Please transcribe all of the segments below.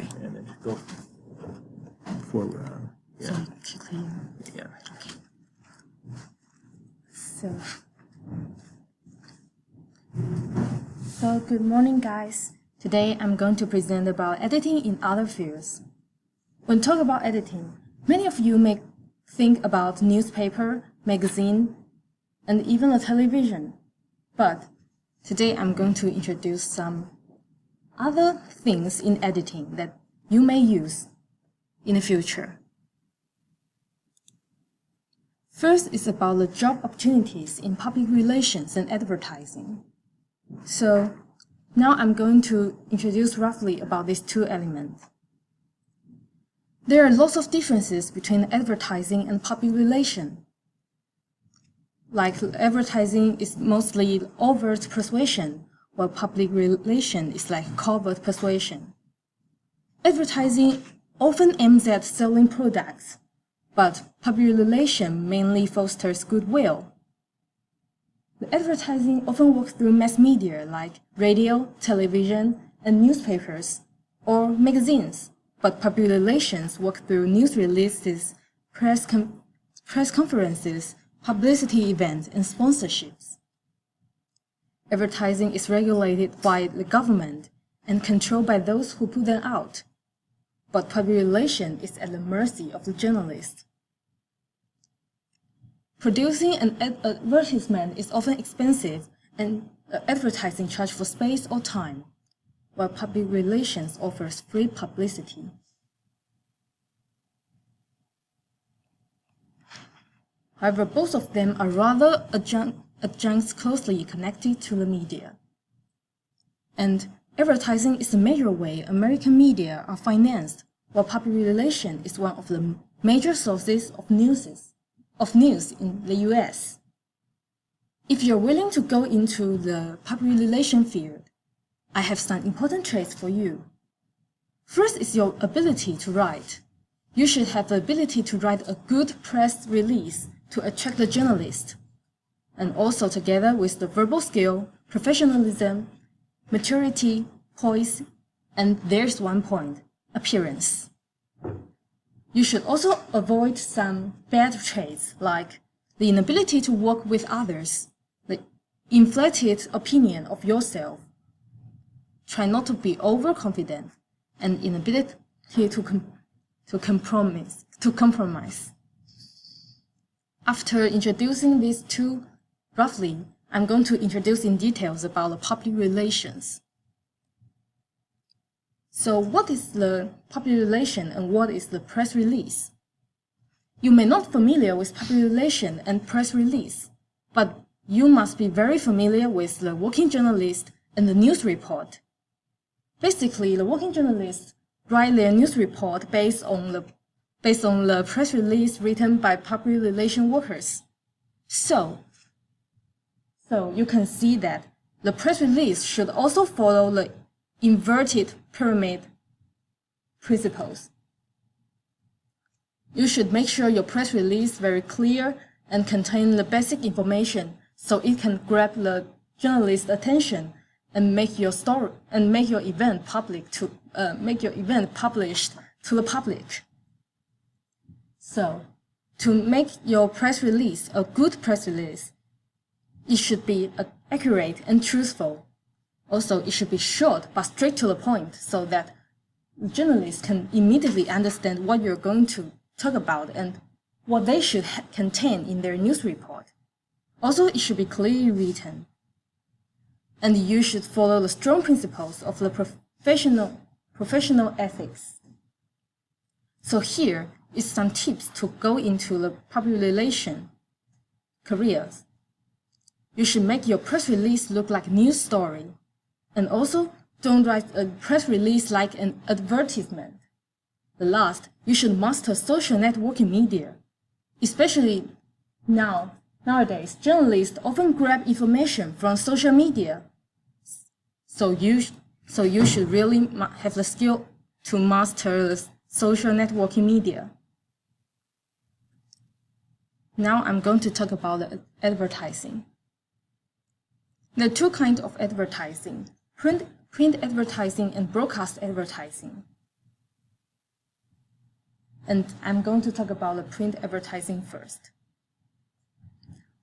and then go forward. So clear. Yeah. Okay. So good morning, guys. Today I'm going to present about editing in other fields. When talk about editing, many of you may think about newspaper, magazine, and even a television. But today I'm going to introduce some other things in editing that you may use in the future. First is about the job opportunities in public relations and advertising. So now I'm going to introduce roughly about these two elements. There are lots of differences between advertising and public relation. Like advertising is mostly overt persuasion, while public relation is like covert persuasion. Advertising often aims at selling products, but public relation mainly fosters goodwill. The advertising often works through mass media like radio, television, and newspapers, or magazines, but public relations work through news releases, press conferences, publicity events, and sponsorships. Advertising is regulated by the government and controlled by those who put them out, but public relation is at the mercy of the journalist. Producing an advertisement is often expensive, and advertising charges for space or time, while public relations offers free publicity. However, both of them are rather adjuncts closely connected to the media. And advertising is the major way American media are financed, while public relation is one of the major sources of news in the US. If you're willing to go into the public relation field, I have some important traits for you. First is your ability to write. You should have the ability to write a good press release to attract the journalist, and also together with the verbal skill, professionalism, maturity, poise, and there's one point, appearance. You should also avoid some bad traits like the inability to work with others, the inflated opinion of yourself. Try not to be overconfident, and inability to compromise. After introducing these two roughly, I'm going to introduce in details about the public relations. So what is the public relation and what is the press release? You may not be familiar with public relation and press release, but you must be very familiar with the working journalist and the news report. Basically, the working journalists write their news report based on the press release written by public relation workers. So you can see that the press release should also follow the inverted pyramid principles. You should make sure your press release very clear and contain the basic information so it can grab the journalist's attention and make your story and make your event published to the public. So, to make your press release a good press release, it should be accurate and truthful. Also, it should be short but straight to the point so that journalists can immediately understand what you're going to talk about and what they should contain in their news report. Also, it should be clearly written. And you should follow the strong principles of the professional ethics. So here is some tips to go into the public relation careers. You should make your press release look like a news story. And also, don't write a press release like an advertisement. The last, you should master social networking media. Especially nowadays, journalists often grab information from social media. So you should really have the skill to master the social networking media. Now I'm going to talk about the advertising. There are two kinds of advertising, print advertising and broadcast advertising. And I'm going to talk about the print advertising first.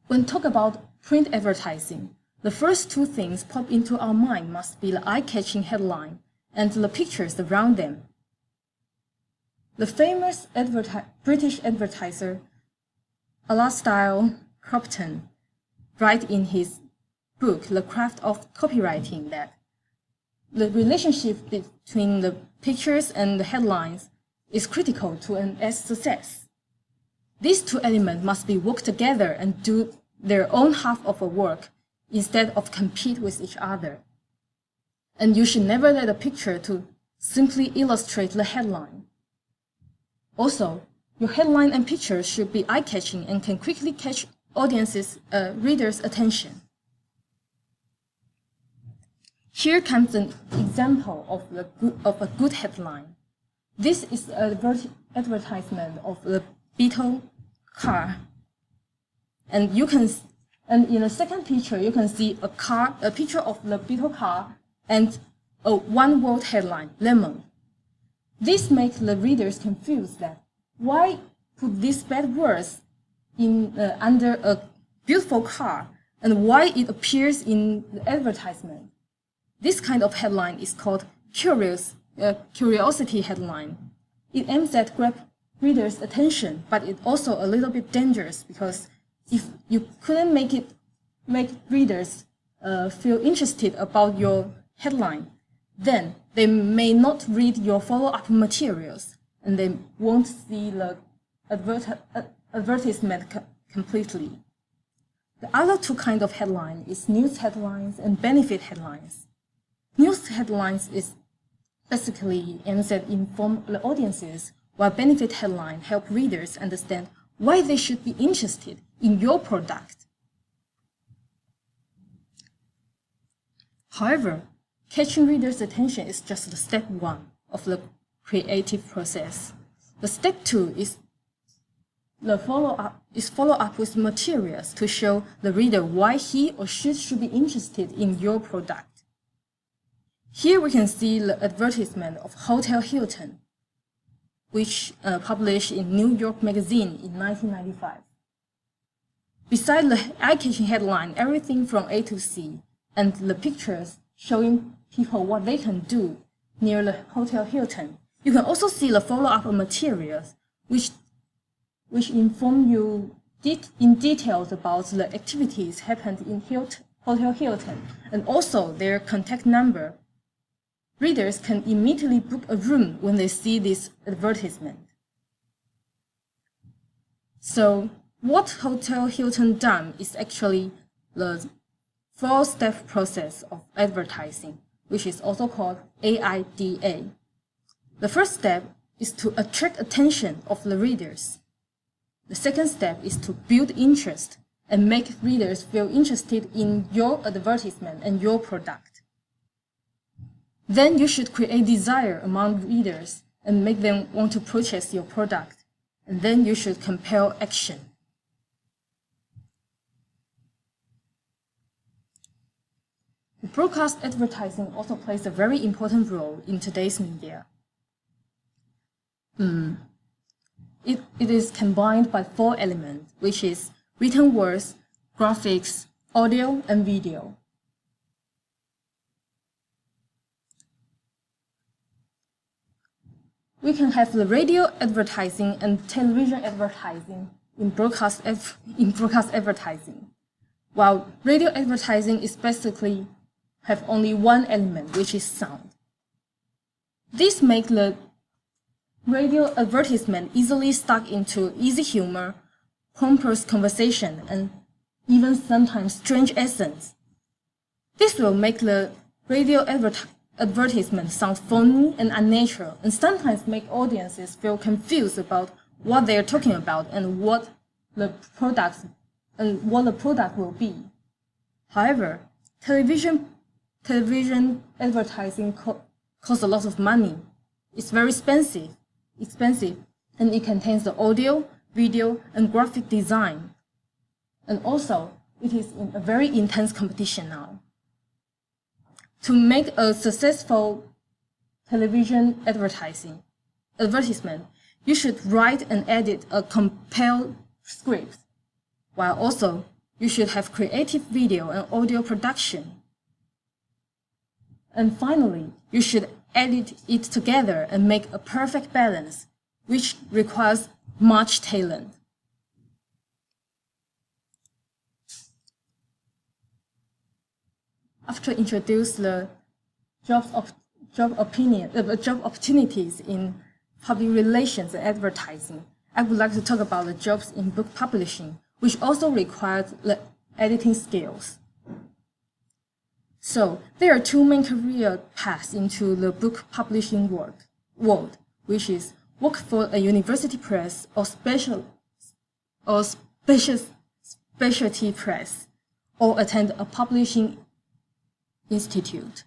When talk about print advertising, the first two things pop into our mind must be the eye-catching headline and the pictures around them. The famous British advertiser Alastair Crofton writes in his book, The Craft of Copywriting, that the relationship between the pictures and the headlines is critical to an ad's success. These two elements must be worked together and do their own half of a work instead of compete with each other. And you should never let a picture to simply illustrate the headline. Also, your headline and pictures should be eye-catching and can quickly catch readers' attention. Here comes an example of a good headline. This is an advertisement of the Beetle car. And in the second picture, you can see a picture of the Beetle car and a one-word headline, lemon. This makes the readers confused that why put these bad words under a beautiful car and why it appears in the advertisement. This kind of headline is called curiosity headline. It aims at grab readers' attention, but it's also a little bit dangerous because if you couldn't make readers feel interested about your headline, then they may not read your follow-up materials and they won't see the advertisement completely. The other two kinds of headline is news headlines and benefit headlines. News headlines is basically aims at inform the audiences, while benefit headline help readers understand why they should be interested in your product. However, catching readers' attention is just the step one of the creative process. The step two is follow up with materials to show the reader why he or she should be interested in your product. Here we can see the advertisement of Hotel Hilton, which published in New York Magazine in 1995. Beside the eye-catching headline, everything from A to C, and the pictures showing people what they can do near the Hotel Hilton, you can also see the follow-up materials, which inform you in details about the activities happened in Hotel Hilton, and also their contact number. Readers can immediately book a room when they see this advertisement. So, what Hotel Hilton done is actually the four-step process of advertising, which is also called AIDA. The first step is to attract attention of the readers. The second step is to build interest and make readers feel interested in your advertisement and your product. Then you should create desire among readers and make them want to purchase your product. And then you should compel action. Broadcast advertising also plays a very important role in today's media. It is combined by four elements, which is written words, graphics, audio, and video. We can have the radio advertising and television advertising in broadcast advertising, while radio advertising is basically have only one element, which is sound. This makes the radio advertisement easily stuck into easy humor, pompous conversation, and even sometimes strange accents. This will make the radio advertisement sound phony and unnatural, and sometimes make audiences feel confused about what they are talking about and what the product will be. However, television advertising costs a lot of money. It's very expensive, and it contains the audio, video, and graphic design. And also, it is in a very intense competition now. To make a successful television advertisement, you should write and edit a compiled script, while also you should have creative video and audio production. And finally, you should edit it together and make a perfect balance, which requires much talent. After introduce the job opportunities in public relations and advertising, I would like to talk about the jobs in book publishing, which also requires the editing skills. So there are two main career paths into the book publishing world, which is work for a university press or specialty press, or attend a publishing institute.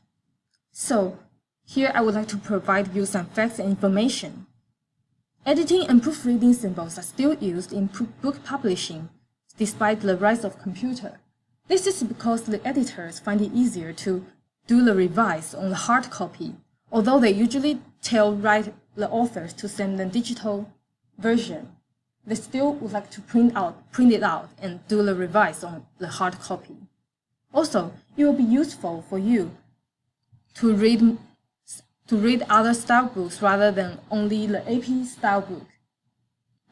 So here I would like to provide you some facts and information. Editing and proofreading symbols are still used in book publishing, despite the rise of computer. This is because the editors find it easier to do the revise on the hard copy, although they usually tell the authors to send the digital version. They still would like to print it out and do the revise on the hard copy. Also, it will be useful for you to read other style books rather than only the AP style book,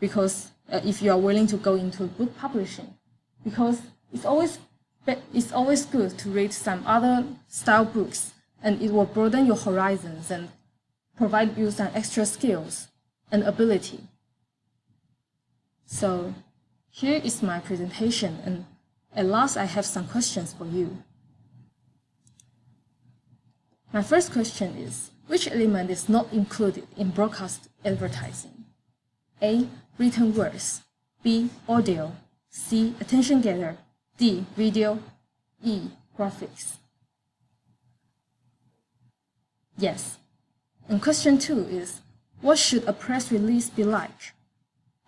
because if you are willing to go into book publishing, because it's always good to read some other style books, and it will broaden your horizons and provide you some extra skills and ability. So here is my presentation, and at last I have some questions for you. My first question is, which element is not included in broadcast advertising? A. Written words. B. Audio. C. Attention getter. D. Video. E. Graphics. Yes. And question 2 is, what should a press release be like?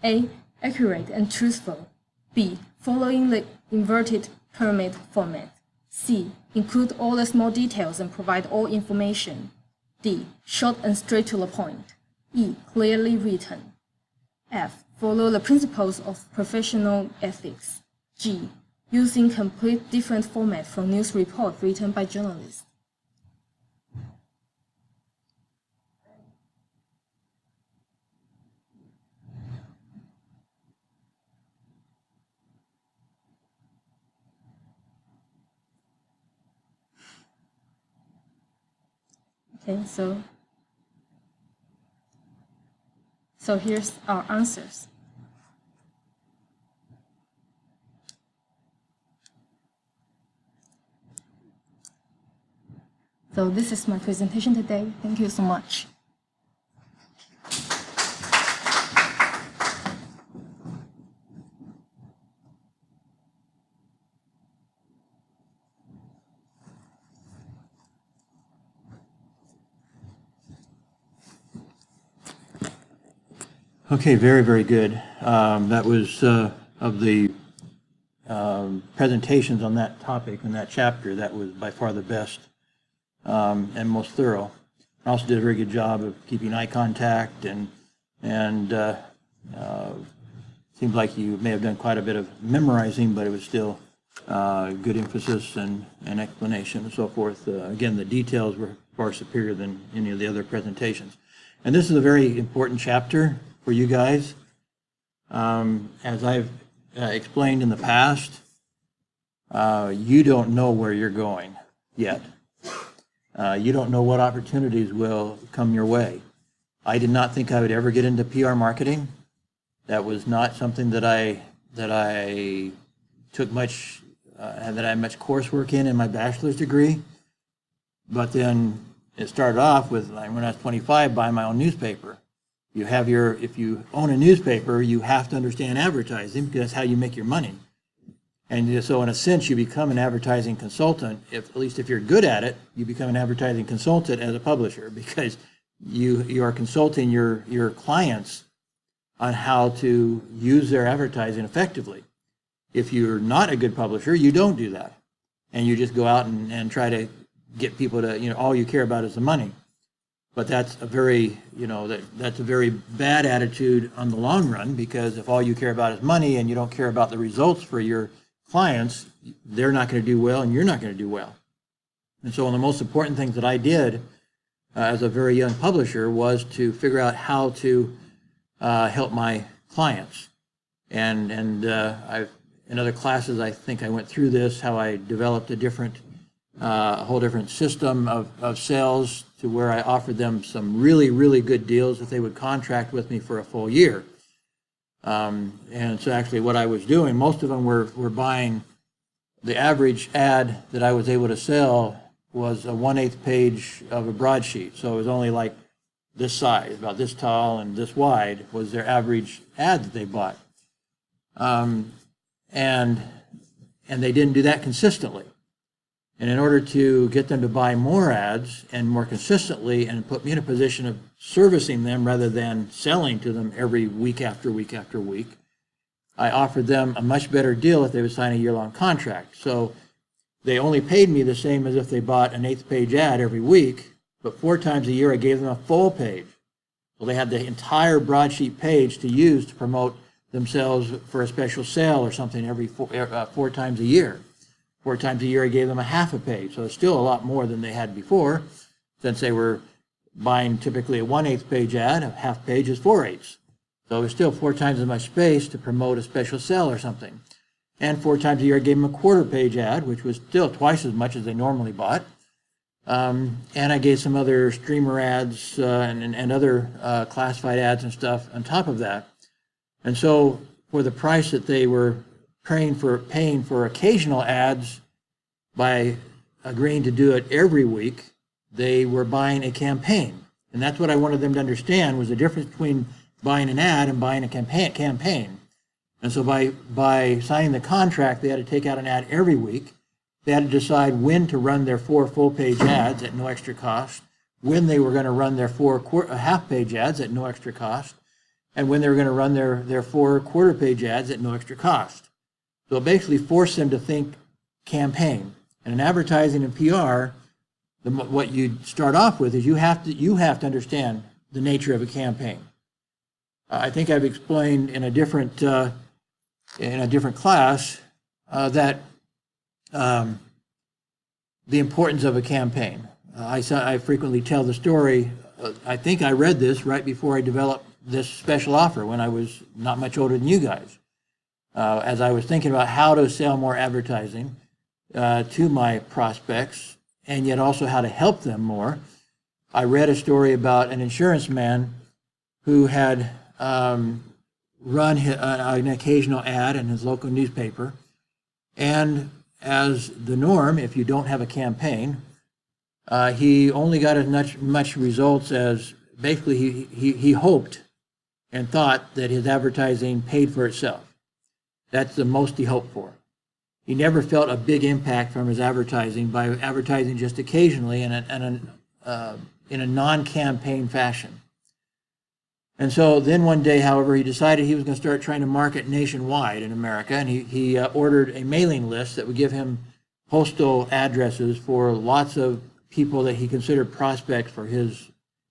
A. Accurate and truthful. B. Following the inverted pyramid format. C. Include all the small details and provide all information. D. Short and straight to the point. E. Clearly written. F. Follow the principles of professional ethics. G. Using complete different format from news report written by journalists. Okay, so here's our answers. So this is my presentation today. Thank you so much. Okay, very, very good. That was of the presentations on that topic in that chapter, that was by far the best and most thorough. Also did a very good job of keeping eye contact, and seems like you may have done quite a bit of memorizing, but it was still good emphasis and explanation and so forth. Again, the details were far superior than any of the other presentations. And this is a very important chapter for you guys. As I've explained in the past, you don't know where you're going yet. You don't know what opportunities will come your way. I did not think I would ever get into PR marketing. That was not something that I took much, that I had much coursework in my bachelor's degree. But then it started off with, when I was 25, buying my own newspaper. If you own a newspaper, you have to understand advertising, because that's how you make your money. And so in a sense, you become an advertising consultant. At least if you're good at it, you become an advertising consultant as a publisher, because you are consulting your clients on how to use their advertising effectively. If you're not a good publisher, you don't do that. And you just go out and try to get people to, all you care about is the money. But that's a very, that's a very bad attitude on the long run, because if all you care about is money and you don't care about the results for your clients, they're not going to do well and you're not going to do well. And so one of the most important things that I did as a very young publisher was to figure out how to help my clients. And I've, in other classes, I think I went through this, how I developed a whole different system of sales, to where I offered them some really, really good deals if they would contract with me for a full year. And so actually what I was doing, most of them were buying, the average ad that I was able to sell was a 1/8 page of a broadsheet. So it was only like this size, about this tall and this wide, was their average ad that they bought. And they didn't do that consistently. And in order to get them to buy more ads and more consistently, and put me in a position of servicing them rather than selling to them every week after week after week, I offered them a much better deal if they would sign a year-long contract. So they only paid me the same as if they bought an 1/8 page ad every week, but 4 times a year I gave them a full page. So they had the entire broadsheet page to use to promote themselves for a special sale or something every 4 times a year. 4 times a year I gave them a half a page. So it's still a lot more than they had before, since they were buying typically a 1/8 page ad. A half page is 4/8. So it was still 4 times as much space to promote a special sale or something. And 4 times a year I gave them a 1/4 page ad, which was still twice as much as they normally bought. And I gave some other streamer ads and other classified ads and stuff on top of that. And so for the price that they were paying for occasional ads, by agreeing to do it every week, they were buying a campaign. And that's what I wanted them to understand, was the difference between buying an ad and buying a campaign. And so by signing the contract, they had to take out an ad every week. They had to decide when to run their 4 full-page ads at no extra cost, when they were going to run their 4 half-page ads at no extra cost, and when they were going to run their 4 1/4-page ads at no extra cost. So it basically forced them to think campaign. And in advertising and PR, what you start off with is you have to understand the nature of a campaign. I think I've explained in a different class that the importance of a campaign. I frequently tell the story. I think I read this right before I developed this special offer, when I was not much older than you guys. As I was thinking about how to sell more advertising to my prospects, and yet also how to help them more, I read a story about an insurance man who had run an occasional ad in his local newspaper. And as the norm, if you don't have a campaign, he only got as much results as basically he hoped and thought that his advertising paid for itself. That's the most he hoped for. He never felt a big impact from his advertising by advertising just occasionally in a non-campaign fashion. And so then one day, however, he decided he was going to start trying to market nationwide in America, and he ordered a mailing list that would give him postal addresses for lots of people that he considered prospects for his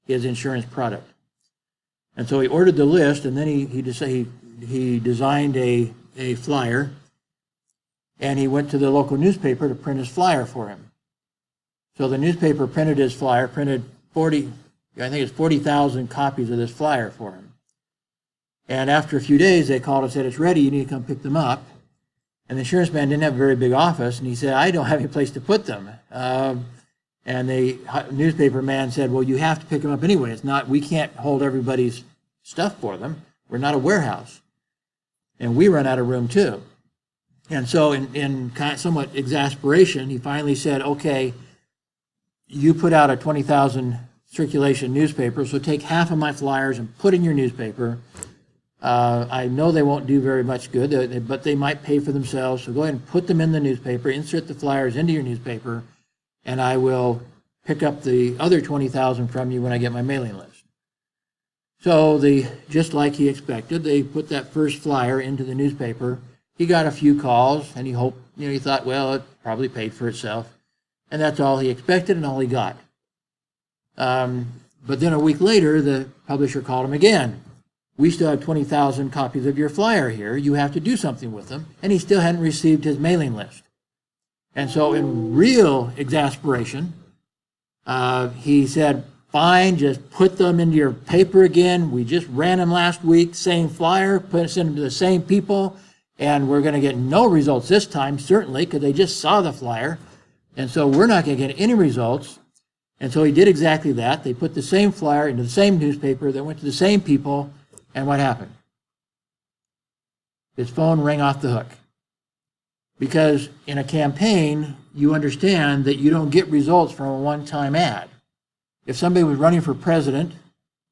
insurance product. And so he ordered the list, and then he designed a flyer, and he went to the local newspaper to print his flyer for him. So the newspaper printed his flyer, printed 40,000 copies of this flyer for him. And after a few days, they called and said, "It's ready, you need to come pick them up." And the insurance man didn't have a very big office, and he said, "I don't have any place to put them." And the newspaper man said, "Well, you have to pick them up anyway. We can't hold everybody's stuff for them. We're not a warehouse. And we run out of room too." And so in kind of somewhat exasperation, he finally said, "Okay, you put out a 20,000 circulation newspaper, so take half of my flyers and put in your newspaper. I know they won't do very much good, but they might pay for themselves, so go ahead and put them in the newspaper, insert the flyers into your newspaper, and I will pick up the other 20,000 from you when I get my mailing list." So just like he expected, they put that first flyer into the newspaper. He got a few calls, and he thought, well, it probably paid for itself. And that's all he expected and all he got. But then a week later, the publisher called him again. We still have 20,000 copies of your flyer here. You have to do something with them. And he still hadn't received his mailing list. And so in real exasperation, he said, fine, just put them into your paper again. We just ran them last week, same flyer, send them to the same people, and we're going to get no results this time, certainly, because they just saw the flyer. And so we're not going to get any results. And so he did exactly that. They put the same flyer into the same newspaper that went to the same people, and what happened? His phone rang off the hook. Because in a campaign, you understand that you don't get results from a one-time ad. If somebody was running for president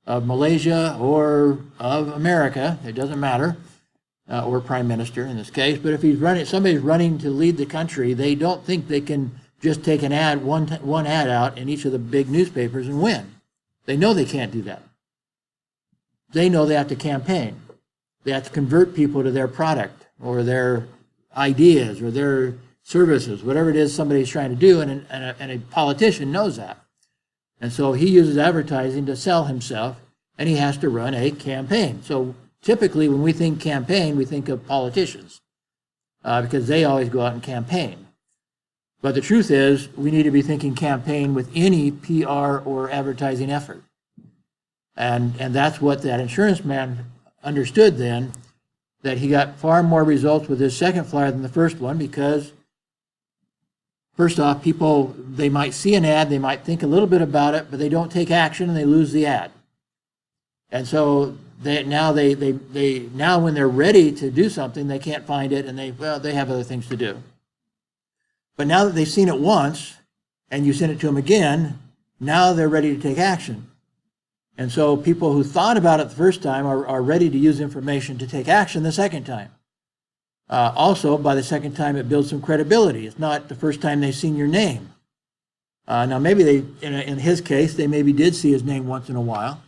of Malaysia or of America, it doesn't matter, or prime minister in this case, but if somebody's running to lead the country, they don't think they can just take an ad, one ad out in each of the big newspapers and win. They know they can't do that. They know they have to campaign. They have to convert people to their product or their ideas or their services, whatever it is somebody's trying to do, and a politician knows that. And so he uses advertising to sell himself, and he has to run a campaign. So typically when we think campaign, we think of politicians because they always go out and campaign. But the truth is, we need to be thinking campaign with any PR or advertising effort. And that's what that insurance man understood then, that he got far more results with his second flyer than the first one because, first off, people, they might see an ad, they might think a little bit about it, but they don't take action and they lose the ad. And so now when they're ready to do something, they can't find it and they have other things to do. But now that they've seen it once and you send it to them again, now they're ready to take action. And so people who thought about it the first time are ready to use information to take action the second time. Also, by the second time, it builds some credibility. It's not the first time they've seen your name. Now, maybe in his case, they maybe did see his name once in a while,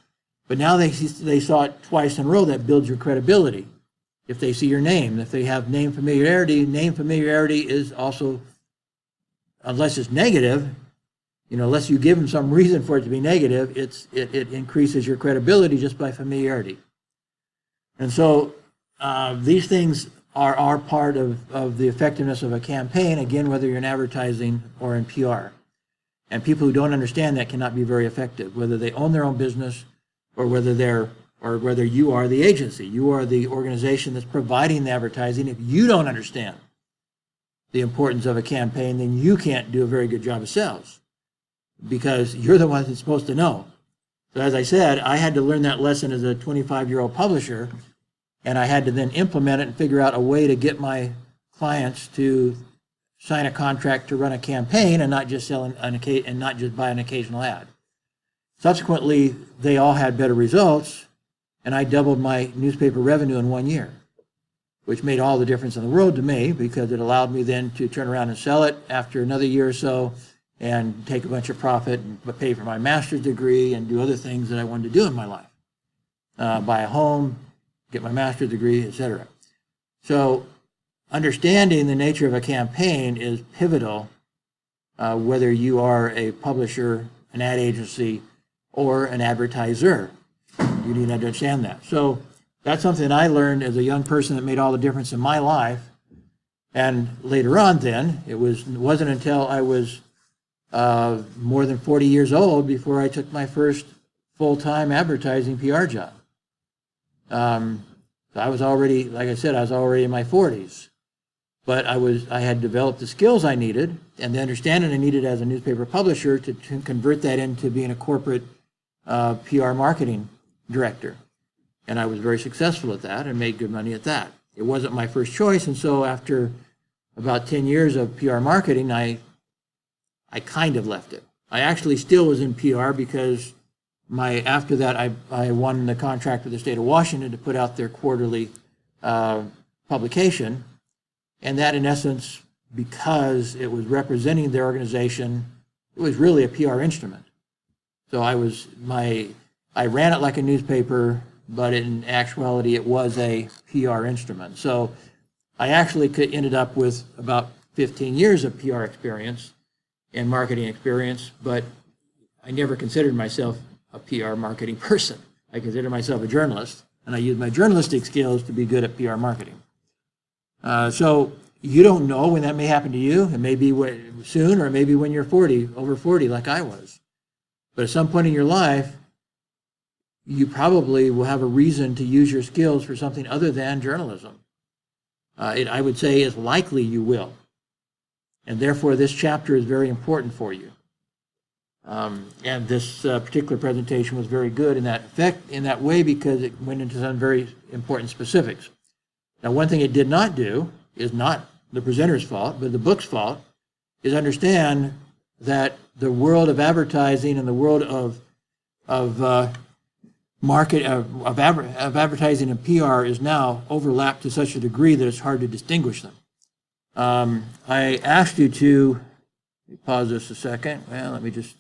but now they saw it twice in a row. That builds your credibility. If they see your name, if they have name familiarity is also, unless it's negative, unless you give them some reason for it to be negative, it increases your credibility just by familiarity. And so these things are part of the effectiveness of a campaign, again, whether you're in advertising or in PR. And people who don't understand that cannot be very effective, whether they own their own business or whether you are the agency. You are the organization that's providing the advertising. If you don't understand the importance of a campaign, then you can't do a very good job of sales, because you're the one that's supposed to know. So as I said, I had to learn that lesson as a 25-year-old publisher, and I had to then implement it and figure out a way to get my clients to sign a contract to run a campaign and not just buy an occasional ad. Subsequently, they all had better results, and I doubled my newspaper revenue in 1 year, which made all the difference in the world to me, because it allowed me then to turn around and sell it after another year or so and take a bunch of profit and pay for my master's degree and do other things that I wanted to do in my life. Buy a home, get my master's degree, etc. So understanding the nature of a campaign is pivotal, whether you are a publisher, an ad agency, or an advertiser. You need to understand that. So that's something I learned as a young person that made all the difference in my life. And later on then, it wasn't until I was more than 40 years old before I took my first full-time advertising PR job. So I was already, like I said, I was already in my 40s. But I had developed the skills I needed and the understanding I needed as a newspaper publisher to convert that into being a corporate PR marketing director. And I was very successful at that and made good money at that. It wasn't my first choice, and so after about 10 years of PR marketing, I kind of left it. I actually still was in PR because after that I won the contract with the state of Washington to put out their quarterly publication. And that, in essence, because it was representing their organization, it was really a PR instrument. So I ran it like a newspaper, but in actuality it was a PR instrument. So I actually ended up with about 15 years of PR experience and marketing experience, but I never considered myself a PR marketing person. I consider myself a journalist, and I use my journalistic skills to be good at PR marketing. So you don't know when that may happen to you. It may be soon, or maybe when you're 40, over 40, like I was. But at some point in your life, you probably will have a reason to use your skills for something other than journalism. I would say it's likely you will. And therefore, this chapter is very important for you. And this particular presentation was very good in that way, because it went into some very important specifics. Now, one thing it did not do is not the presenter's fault, but the book's fault, is understand that the world of advertising and the world of advertising and PR is now overlapped to such a degree that it's hard to distinguish them. I asked you to, let me pause this a second. Well, let me just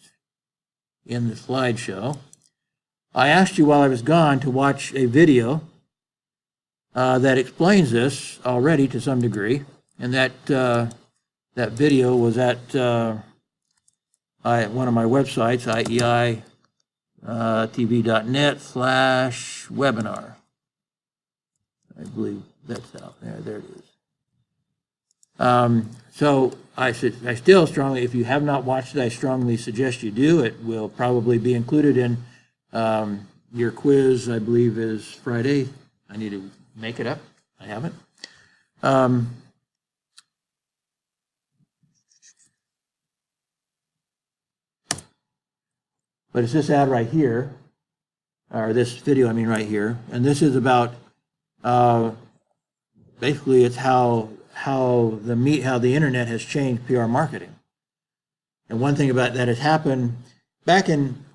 end the slideshow. I asked you while I was gone to watch a video that explains this already to some degree, and that video was at one of my websites, iei.tv.net/webinar. I believe that's out there. There it is. So I still strongly, if you have not watched it, I strongly suggest you do. It will probably be included in your quiz, I believe, is Friday. I need to make it up. I haven't. But it's this ad right here, or this video, I mean, right here. And this is about, basically, it's how the internet has changed PR marketing. And one thing about that has happened, back in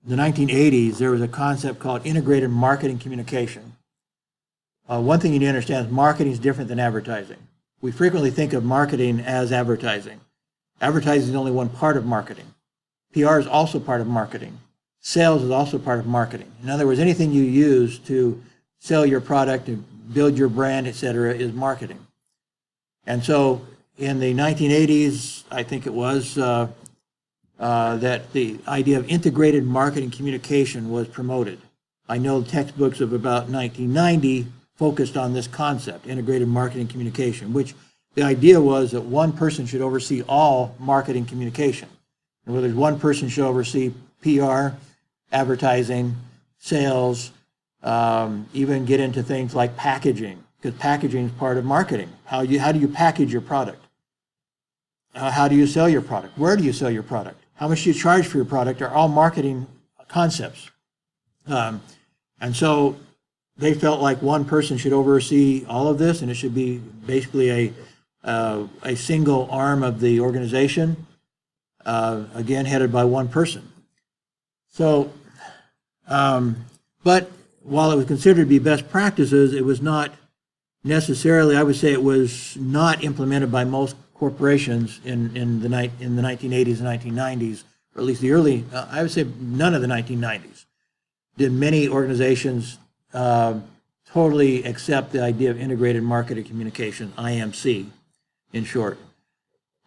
the 1980s, there was a concept called integrated marketing communication. One thing you need to understand is marketing is different than advertising. We frequently think of marketing as advertising. Advertising is only one part of marketing. PR is also part of marketing. Sales is also part of marketing. In other words, anything you use to sell your product, to build your brand, etc., is marketing. And so in the 1980s, I think it was, that the idea of integrated marketing communication was promoted. I know textbooks of about 1990 focused on this concept, integrated marketing communication, which the idea was that one person should oversee all marketing communication. In other words, one person should oversee PR, advertising, sales, even get into things like packaging, because packaging is part of marketing. How do you package your product? How do you sell your product? Where do you sell your product? How much do you charge for your product are all marketing concepts. And so they felt like one person should oversee all of this, and it should be basically a single arm of the organization, again, headed by one person. So, but while it was considered to be best practices, it was not necessarily, I would say it was not implemented by most corporations in the 1980s and 1990s, or at least the early, I would say none of the 1990s. Did many organizations totally accept the idea of integrated marketing communication, IMC, in short.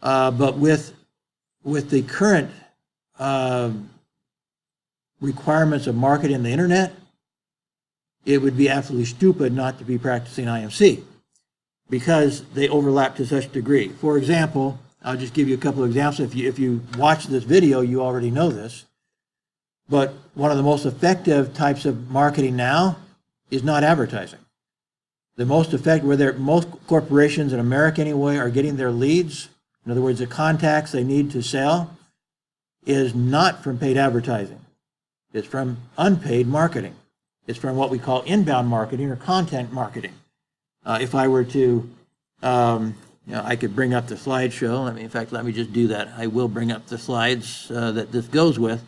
But with the current requirements of marketing the internet, it would be absolutely stupid not to be practicing IMC because they overlap to such a degree. For example, I'll just give you a couple of examples. If you watch this video, you already know this. But one of the most effective types of marketing now is not advertising. The most effective, where most corporations in America anyway are getting their leads, in other words, the contacts they need to sell, is not from paid advertising. It's from unpaid marketing. It's from what we call inbound marketing or content marketing. If I were to, I could bring up the slideshow. In fact, let me just do that. I will bring up the slides that this goes with,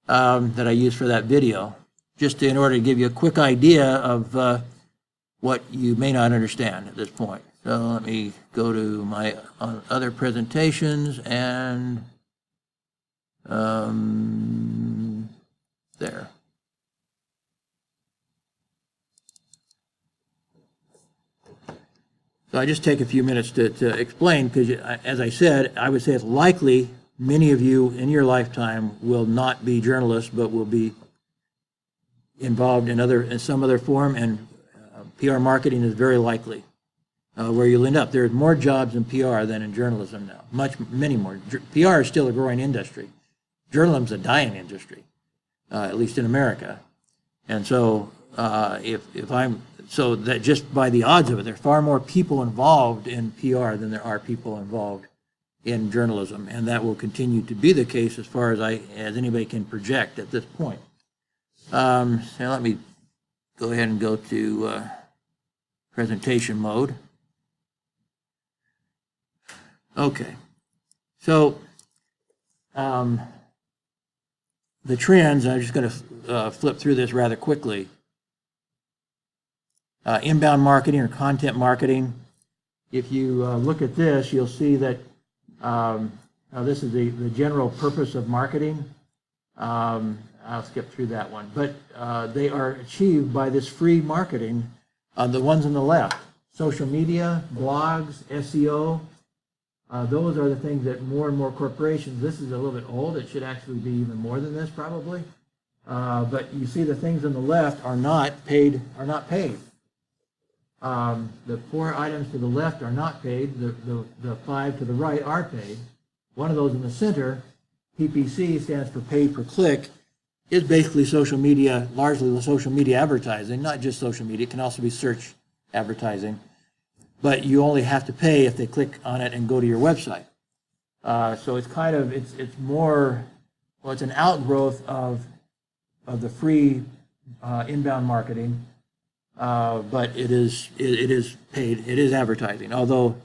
that I used for that video, just in order to give you a quick idea of what you may not understand at this point. So let me go to my other presentations and there. So I just take a few minutes to explain, because as I said, I would say it's likely many of you in your lifetime will not be journalists, but will be involved in some other form, and PR marketing is very likely where you'll end up. There's more jobs in PR than in journalism now, many more. PR is still a growing industry. Journalism's a dying industry, at least in America. And so so that just by the odds of it, there are far more people involved in PR than there are people involved in journalism, and that will continue to be the case as far as anybody can project at this point. So let me go ahead and go to presentation mode. Okay, so the trends, I'm just going to flip through this rather quickly. Inbound marketing or content marketing. If you look at this, you'll see that this is the general purpose of marketing. I'll skip through that one. But they are achieved by this free marketing, the ones on the left. Social media, blogs, SEO. Those are the things that more and more corporations, this is a little bit old, it should actually be even more than this probably. But you see the things on the left are not paid. The 4 items to the left are not paid. The 5 to the right are paid. One of those in the center, PPC, stands for paid per click, is basically social media, largely the social media advertising, not just social media, it can also be search advertising. But you only have to pay if they click on it and go to your website. So it's kind of, it's more, well, it's an outgrowth of the free inbound marketing. But it is paid, it is advertising. Although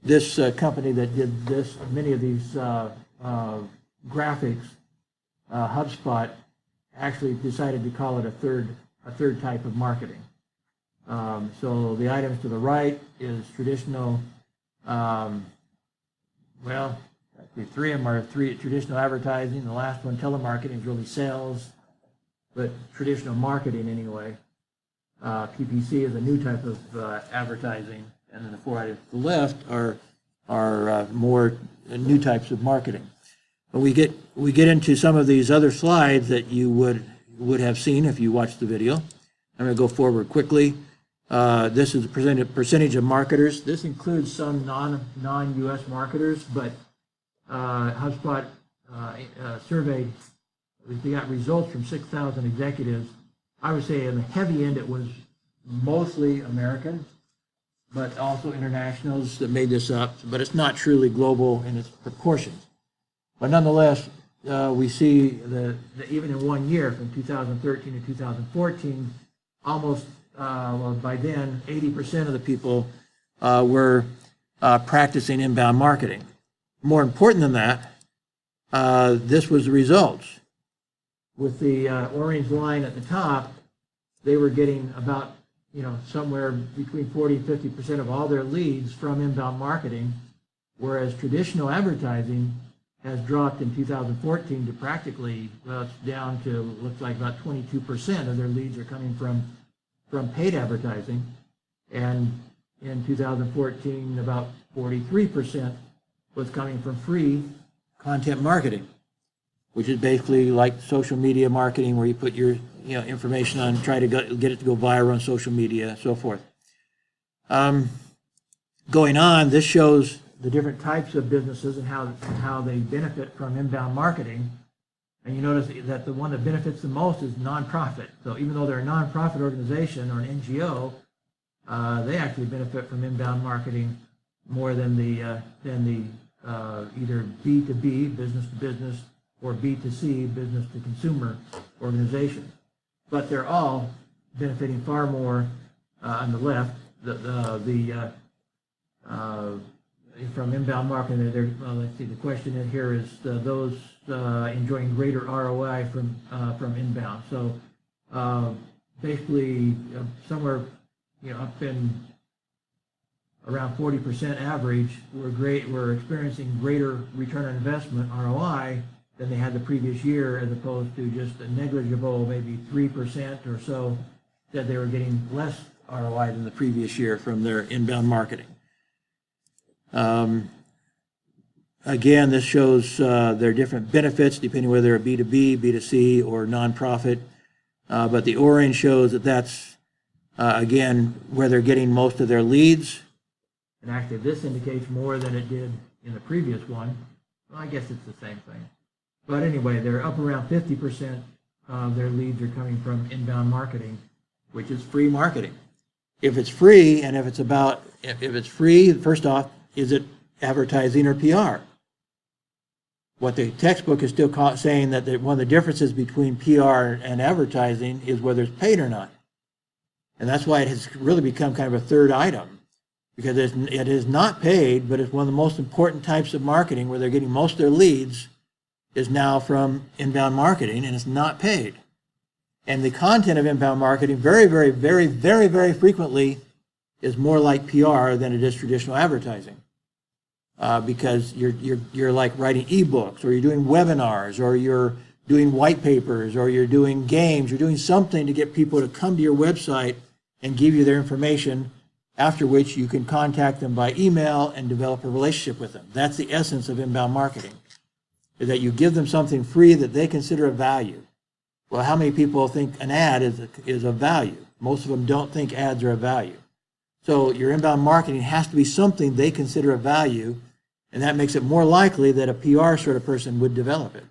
this company that did this, many of these graphics, HubSpot, actually decided to call it a third type of marketing. So the items to the right is traditional. Well, the 3 of them are traditional advertising. The last one, telemarketing, is really sales, but traditional marketing anyway. PPC is a new type of advertising, and then the 4 items to the left are more new types of marketing. But we get into some of these other slides that you would have seen if you watched the video. I'm going to go forward quickly. This is the percentage of marketers. This includes some non-US marketers, but HubSpot surveyed. They got results from 6,000 executives. I would say in the heavy end it was mostly American, but also internationals that made this up, but it's not truly global in its proportions. But nonetheless, we see that even in 1 year, from 2013 to 2014, almost, well, by then, 80% of the people were practicing inbound marketing. More important than that, this was the results. With the orange line at the top, they were getting about, somewhere between 40 and 50% of all their leads from inbound marketing, whereas traditional advertising has dropped in 2014 to practically, well, it's down to, looks like about 22% of their leads are coming from paid advertising. And in 2014, about 43% was coming from free content marketing, which is basically like social media marketing, where you put your information on, try to get it to go viral on social media, and so forth. Going on, this shows the different types of businesses and how they benefit from inbound marketing. And you notice that the one that benefits the most is nonprofit. So even though they're a nonprofit organization or an NGO, they actually benefit from inbound marketing more than the either B2B, business to business, or B2C, business to consumer organization. But they're all benefiting far more on the left. From inbound marketing, let's see. The question in here is those enjoying greater ROI from inbound. So basically, somewhere up in around 40% average, we're experiencing greater return on investment (ROI) than they had the previous year, as opposed to just a negligible, maybe 3% or so, that they were getting less ROI than the previous year from their inbound marketing. again, this shows their different benefits depending whether they're B2B, B2C, or nonprofit. But the orange shows that that's, again, where they're getting most of their leads. And actually, this indicates more than it did in the previous one. Well, I guess it's the same thing. But anyway, they're up around 50% of their leads are coming from inbound marketing, which is free marketing. If it's free, and if it's free, first off, is it advertising or PR? What the textbook is still saying that one of the differences between PR and advertising is whether it's paid or not. And that's why it has really become kind of a third item, because it is not paid, but it's one of the most important types of marketing where they're getting most of their leads is now from inbound marketing, and it's not paid. And the content of inbound marketing very, very, very, very, very frequently is more like PR than it is traditional advertising. Because you're like writing ebooks, or you're doing webinars, or you're doing white papers, or you're doing games, you're doing something to get people to come to your website and give you their information, after which you can contact them by email and develop a relationship with them. That's the essence of inbound marketing, is that you give them something free that they consider of value. Well, how many people think an ad is of value? Most of them don't think ads are of value. So your inbound marketing has to be something they consider of value, and that makes it more likely that a PR sort of person would develop it.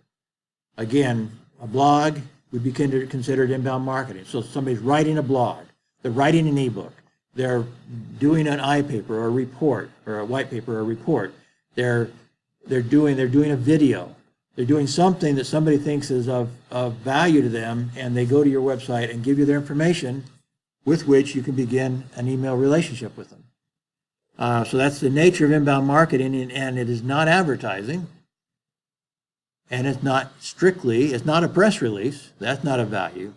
Again, a blog would be considered inbound marketing. So somebody's writing a blog, they're writing an ebook, they're doing an I-paper or a report, or a white paper or a report, they're doing a video, they're doing something that somebody thinks is of value to them, and they go to your website and give you their information, with which you can begin an email relationship with them. So that's the nature of inbound marketing, and it is not advertising, and it's not a press release. That's not a value.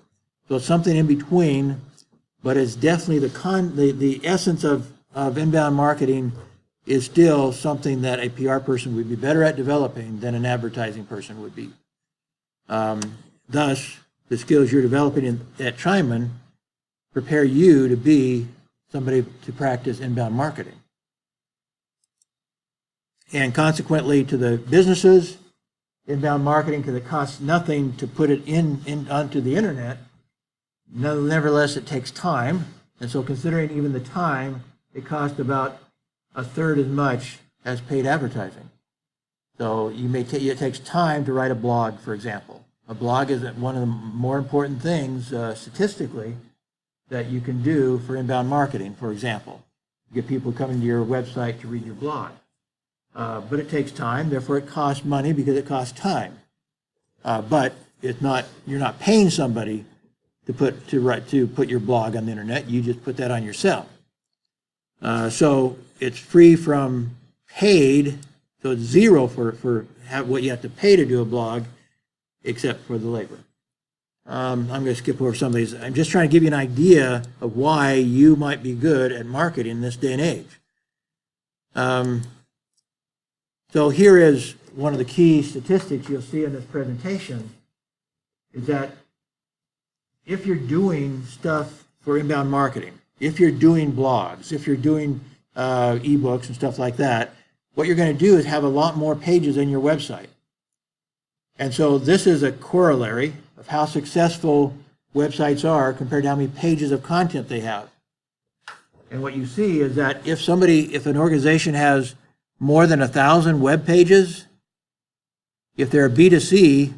So it's something in between, but it's definitely the essence of inbound marketing is still something that a PR person would be better at developing than an advertising person would be. Thus, the skills you're developing at Xiamen prepare you to be somebody to practice inbound marketing. And consequently, to the businesses, inbound marketing, because it costs nothing to put it onto the internet, nevertheless, it takes time. And so considering even the time, it costs about a third as much as paid advertising. So it takes time to write a blog, for example. A blog is one of the more important things statistically that you can do for inbound marketing, for example. Get people coming to your website to read your blog. But it takes time, therefore it costs money because it costs time. But you're not paying somebody to put your blog on the internet. You just put that on yourself. So it's free from paid, so it's zero for what you have to pay to do a blog, except for the labor. I'm going to skip over some of these. I'm just trying to give you an idea of why you might be good at marketing in this day and age. So here is one of the key statistics you'll see in this presentation, is that if you're doing stuff for inbound marketing, if you're doing blogs, if you're doing ebooks and stuff like that, what you're going to do is have a lot more pages in your website. And so this is a corollary of how successful websites are compared to how many pages of content they have. And what you see is that if an organization has more than 1,000 web pages, if they're B2C,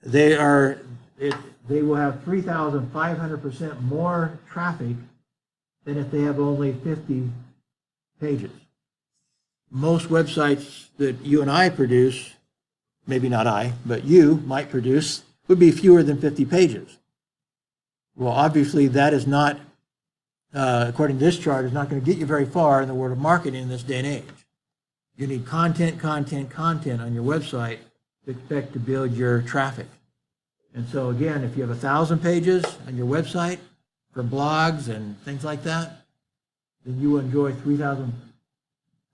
they will have 3,500% more traffic than if they have only 50 pages. Most websites that you and I produce, maybe not I, but you might produce, would be fewer than 50 pages. Well, obviously that is not, according to this chart, is not going to get you very far in the world of marketing in this day and age. You need content on your website to expect to build your traffic. And so again, if you have 1,000 pages on your website for blogs and things like that, then you will enjoy 3,000,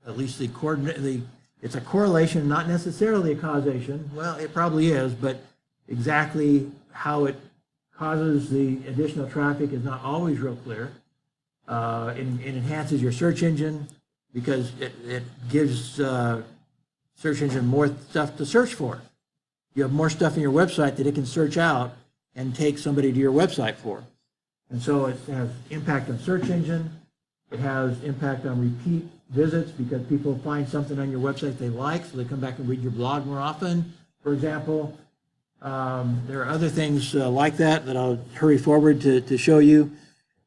at least it's a correlation, not necessarily a causation. Well, it probably is, but exactly how it causes the additional traffic is not always real clear. It enhances your search engine because it gives search engine more stuff to search for. You have more stuff in your website that it can search out and take somebody to your website for. And so it has impact on search engine. It has impact on repeat visits because people find something on your website they like, so they come back and read your blog more often, for example. There are other things like that I'll hurry forward to show you.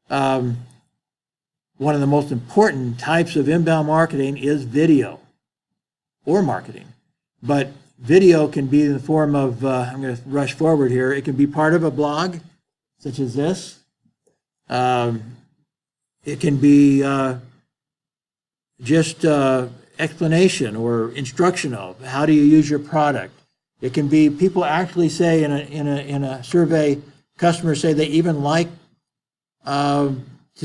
One of the most important types of inbound marketing is video or marketing. But video can be in the form of, I'm going to rush forward here, it can be part of a blog, such as this. It can be just explanation or instructional. How do you use your product? It can be people actually say in a survey, customers say they even like to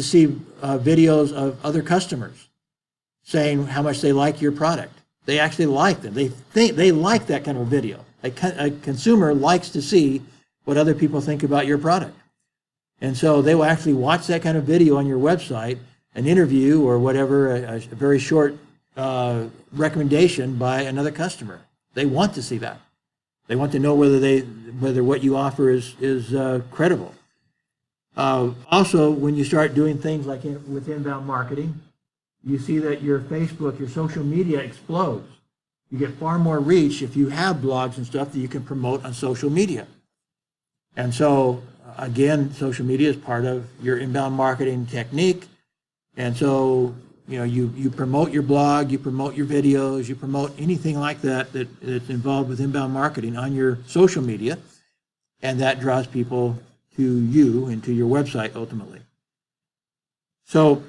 see videos of other customers saying how much they like your product. They actually like them. They think they like that kind of a video. A consumer likes to see what other people think about your product. And so they will actually watch that kind of video on your website, an interview or whatever, a very short recommendation by another customer. They want to see that. They want to know whether what you offer is credible. Also, when you start doing things like with inbound marketing, you see that your Facebook, your social media explodes. You get far more reach if you have blogs and stuff that you can promote on social media. And so, again, social media is part of your inbound marketing technique. And so, you promote your blog, you promote your videos, you promote anything like that's involved with inbound marketing on your social media, and that draws people to you and to your website ultimately. So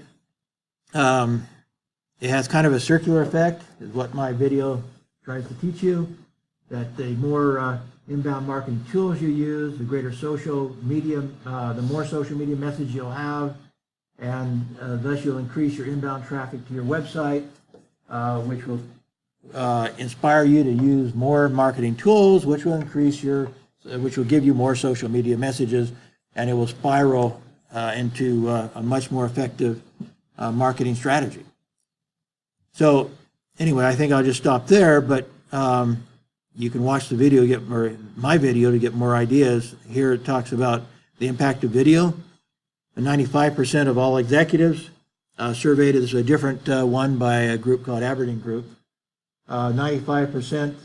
it has kind of a circular effect, is what my video tries to teach you, that the more inbound marketing tools you use, the greater social media, the more social media message you'll have, and thus you'll increase your inbound traffic to your website, which will inspire you to use more marketing tools, which will which will give you more social media messages, and it will spiral into a much more effective marketing strategy. So anyway, I think I'll just stop there, but you can watch the video, my video, to get more ideas. Here it talks about the impact of video. 95% of all executives surveyed, this is a different one by a group called Aberdeen Group. 95%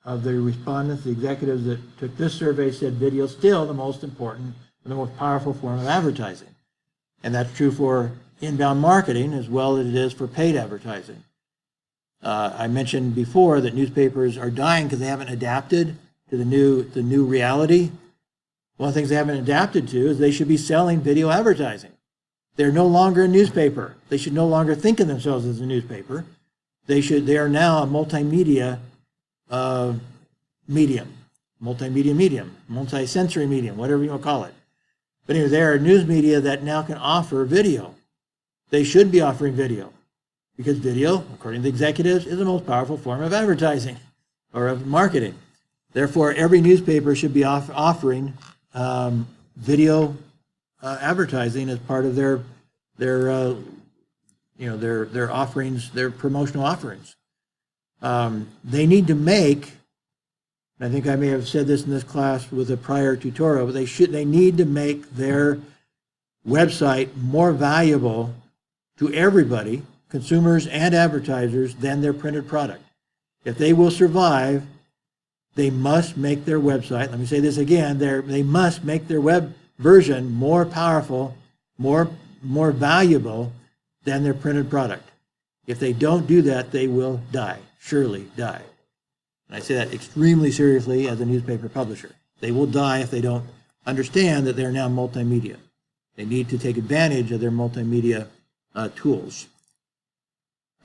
of the respondents, the executives that took this survey, said video is still the most important and the most powerful form of advertising. And that's true for inbound marketing as well as it is for paid advertising. I mentioned before that newspapers are dying because they haven't adapted to the new reality. One of the things they haven't adapted to is they should be selling video advertising. They're no longer a newspaper. They should no longer think of themselves as a newspaper. They are now a multimedia medium, multi-sensory medium, whatever you want to call it. But anyway, they are a news media that now can offer video. They should be offering video because video, according to the executives, is the most powerful form of advertising or of marketing. Therefore, every newspaper should be offering video advertising as part of their offerings, their promotional offerings. They need to make, and I think I may have said this in this class with a prior tutorial, but they need to make their website more valuable to everybody, consumers and advertisers, than their printed product. If they will survive, they must make their website, let me say this again, they must make their web version more powerful, more valuable than their printed product. If they don't do that, they will die, surely die. And I say that extremely seriously as a newspaper publisher. They will die if they don't understand that they're now multimedia. They need to take advantage of their multimedia tools.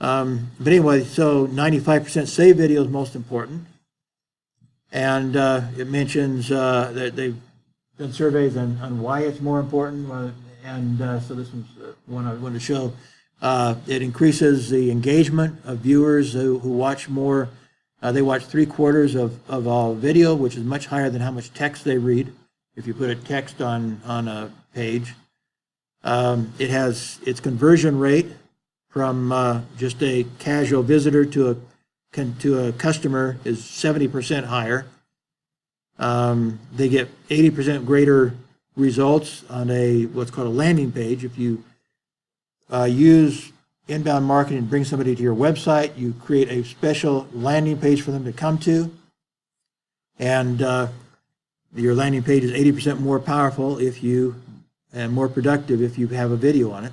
But anyway, so 95% say video is most important. And it mentions that they've done surveys on why it's more important. So this one's one I wanted to show. It increases the engagement of viewers who watch more. They watch 3/4 of all video, which is much higher than how much text they read. If you put a text on a page, it has its conversion rate from just a casual visitor to a to a customer is 70% higher. They get 80% greater results on what's called a landing page. If you use inbound marketing and bring somebody to your website, you create a special landing page for them to come to. And your landing page is 80% more powerful and more productive if you have a video on it.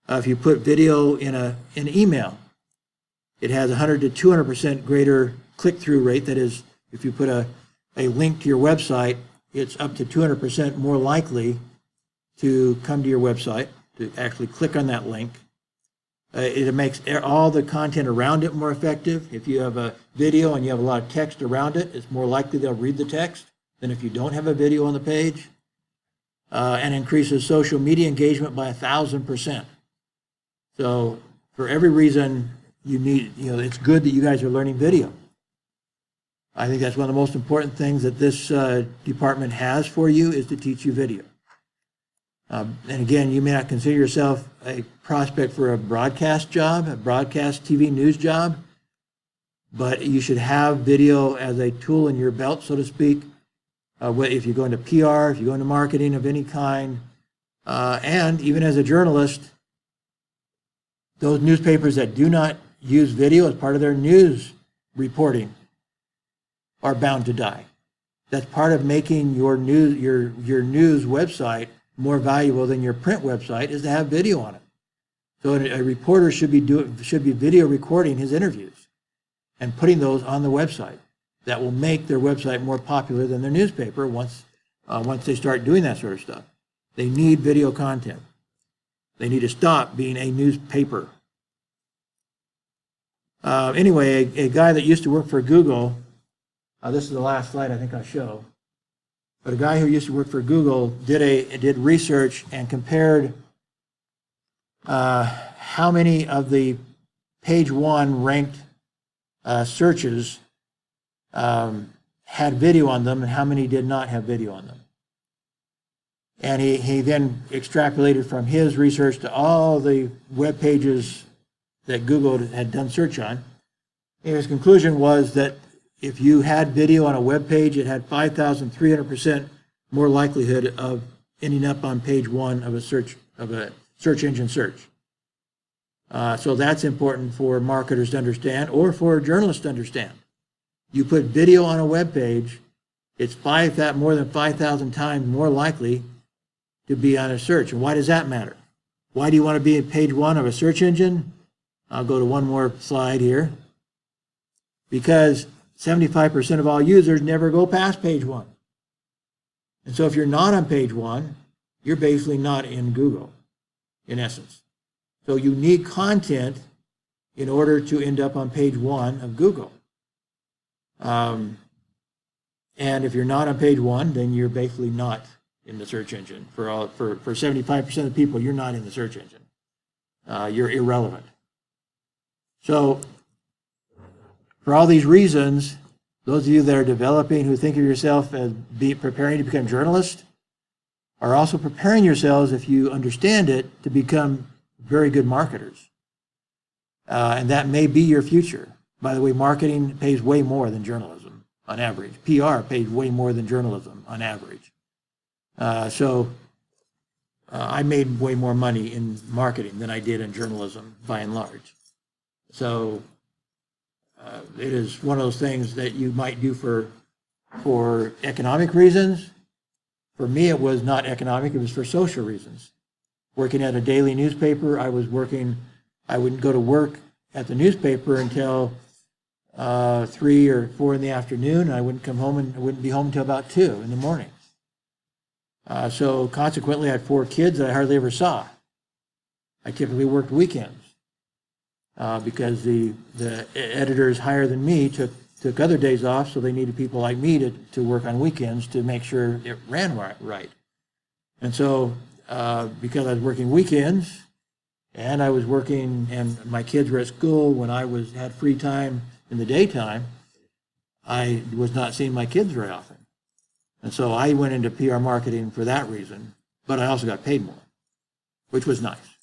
If you put video in an email, it has 100 to 200% greater click-through rate. That is, if you put a link to your website, it's up to 200% more likely to come to your website, to actually click on that link. It makes all the content around it more effective. If you have a video and you have a lot of text around it, it's more likely they'll read the text than if you don't have a video on the page. And increases social media engagement by 1,000%. So for every reason you need, it's good that you guys are learning video. I think that's one of the most important things that this department has for you, is to teach you video. And again, you may not consider yourself a prospect for a broadcast job, a broadcast TV news job, but you should have video as a tool in your belt, so to speak. If you go into PR, if you go into marketing of any kind, and even as a journalist, those newspapers that do not use video as part of their news reporting are bound to die. That's part of making your news website more valuable than your print website, is to have video on it. So a reporter should be video recording his interviews and putting those on the website. That will make their website more popular than their newspaper once they start doing that sort of stuff. They need video content. They need to stop being a newspaper. Anyway, a guy that used to work for Google, this is the last slide I think I'll show, but a guy who used to work for Google did research and compared how many of the page one ranked searches had video on them and how many did not have video on them. And he then extrapolated from his research to all the web pages that Google had done search on. And his conclusion was that if you had video on a web page, it had 5,300% more likelihood of ending up on page one of a search engine search. So that's important for marketers to understand, or for journalists to understand. You put video on a web page, it's more than 5,000 times more likely to be on a search. And why does that matter? Why do you want to be at page one of a search engine? I'll go to one more slide here. Because 75% of all users never go past page one. And so if you're not on page one, you're basically not in Google, in essence. So you need content in order to end up on page one of Google. And if you're not on page one, then you're basically not in the search engine. For 75% of the people, you're not in the search engine. You're irrelevant. So for all these reasons, those of you that are developing, who think of yourself as preparing to become journalists, are also preparing yourselves, if you understand it, to become very good marketers. And that may be your future. By the way, marketing pays way more than journalism on average. PR pays way more than journalism on average. So I made way more money in marketing than I did in journalism, by and large. So it is one of those things that you might do for economic reasons. For me, it was not economic, it was for social reasons. Working at a daily newspaper, I wouldn't go to work at the newspaper until 3 or 4 in the afternoon. I wouldn't come home, and I wouldn't be home until about 2 in the morning. So consequently, I had 4 kids that I hardly ever saw. I typically worked weekends because the editors higher than me took other days off, so they needed people like me to work on weekends to make sure it ran right. And so because I was working weekends, and I was working, and my kids were at school when I had free time in the daytime, I was not seeing my kids very often. And so I went into PR marketing for that reason, but I also got paid more, which was nice.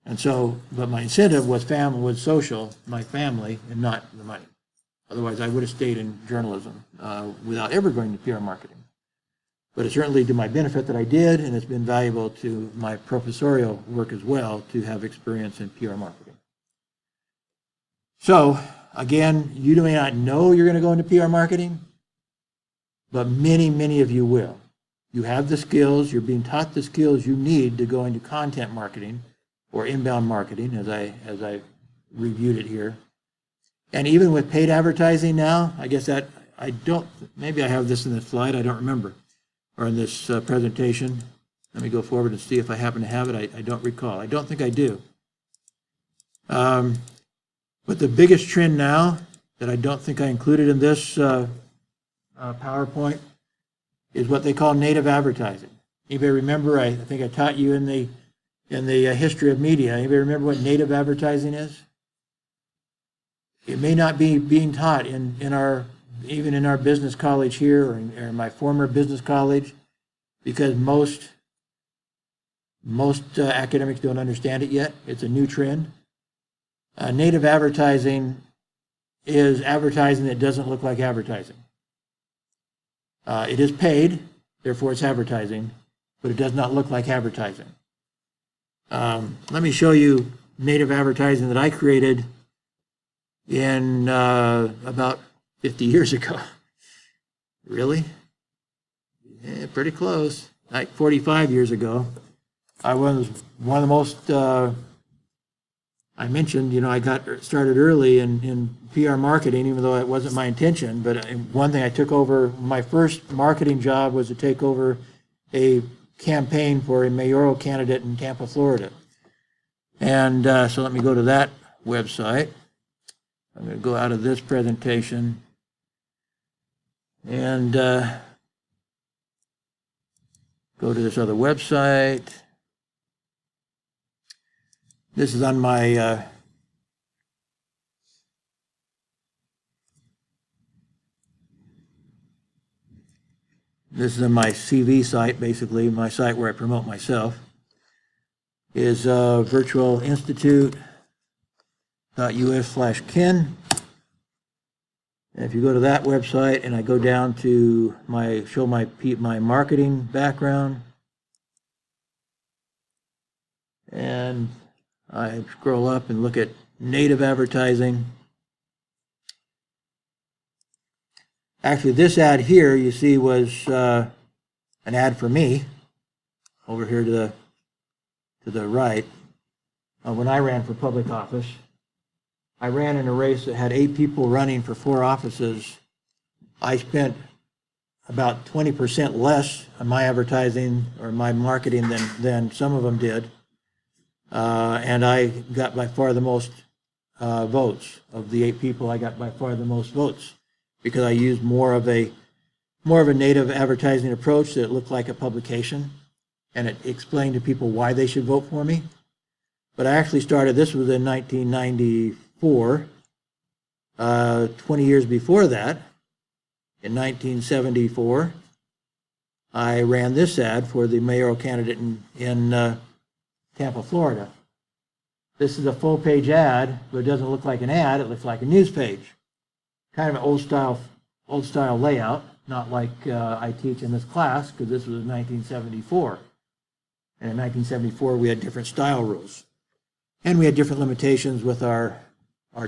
And so, but my incentive was social, my family, and not the money. Otherwise, I would have stayed in journalism without ever going to PR marketing. But it's certainly to my benefit that I did, and it's been valuable to my professorial work as well to have experience in PR marketing. So, again, you may not know you're going to go into PR marketing, but many, many of you will. You have the skills, you're being taught the skills you need to go into content marketing or inbound marketing, as I reviewed it here. And even with paid advertising now, I guess that maybe I have this in the slide, I don't remember, or in this presentation. Let me go forward and see if I happen to have it. I don't recall. I don't think I do. But the biggest trend now that I don't think I included in this PowerPoint is what they call native advertising. Anybody remember? I think I taught you in the history of media. Anybody remember what native advertising is? It may not be being taught even in our business college here or in my former business college, because most academics don't understand it yet. It's a new trend. Native advertising is advertising that doesn't look like advertising. It is paid, therefore it's advertising, but it does not look like advertising. Let me show you native advertising that I created in about 50 years ago. Really? Yeah, pretty close. Like 45 years ago. I was one of the most, I mentioned, I got started early in PR marketing, even though it wasn't my intention. But one thing I took over, my first marketing job was to take over a campaign for a mayoral candidate in Tampa, Florida. And so let me go to that website. I'm going to go out of this presentation and go to this other website. This is on my CV site, basically, my site where I promote myself, is virtualinstitute.us/Ken. And if you go to that website and I go down to show my marketing background, and I scroll up and look at native advertising. Actually, this ad here, you see, was an ad for me over here to the right. When I ran for public office, I ran in a race that had 8 people running for 4 offices. I spent about 20% less on my advertising or my marketing than some of them did. And I got by far the most votes. Of the 8 people, I got by far the most votes because I used more of a native advertising approach that looked like a publication, and it explained to people why they should vote for me. But I actually started, this was in 1994, 20 years before that, in 1974, I ran this ad for the mayoral candidate in Tampa, Florida. This is a full-page ad, but it doesn't look like an ad. It looks like a news page. Kind of an old style layout, not like I teach in this class, because this was 1974. And in 1974, we had different style rules. And we had different limitations with our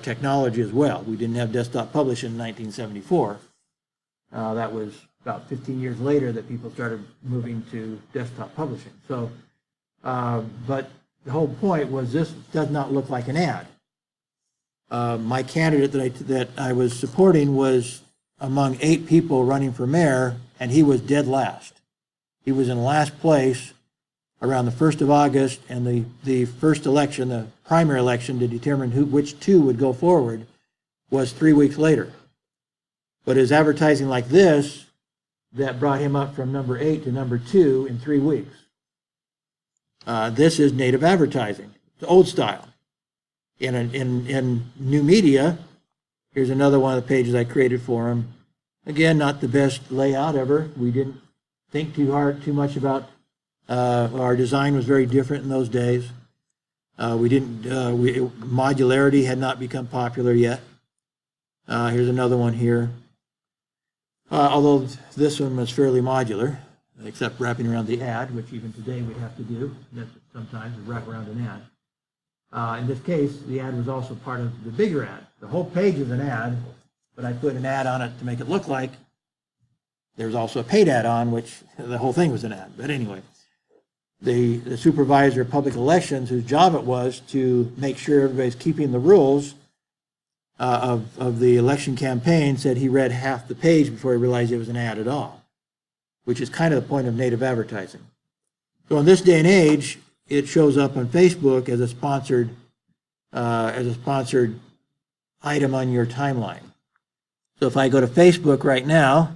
technology as well. We didn't have desktop publishing in 1974. That was about 15 years later that people started moving to desktop publishing. So, but the whole point was this does not look like an ad. My candidate that I was supporting was among 8 people running for mayor, and he was dead last. He was in last place around the 1st of August, and the first election, the primary election to determine which 2 would go forward, was 3 weeks later. But his advertising like this, that brought him up from number 8 to number 2 in 3 weeks. This is native advertising. It's old style. In new media, here's another one of the pages I created for him. Again, not the best layout ever. We didn't think too much about our design was very different in those days. Modularity had not become popular yet. Here's another one here. Although this one was fairly modular, except wrapping around the ad, which even today we have to do. That's sometimes wrap around an ad. In this case, the ad was also part of the bigger ad. The whole page is an ad, but I put an ad on it to make it look like there's also a paid ad on, which the whole thing was an ad. But anyway, the supervisor of public elections, whose job it was to make sure everybody's keeping the rules of the election campaign, said he read half the page before he realized it was an ad at all, which is kind of the point of native advertising. So in this day and age, it shows up on Facebook as a sponsored item on your timeline. So if I go to Facebook right now,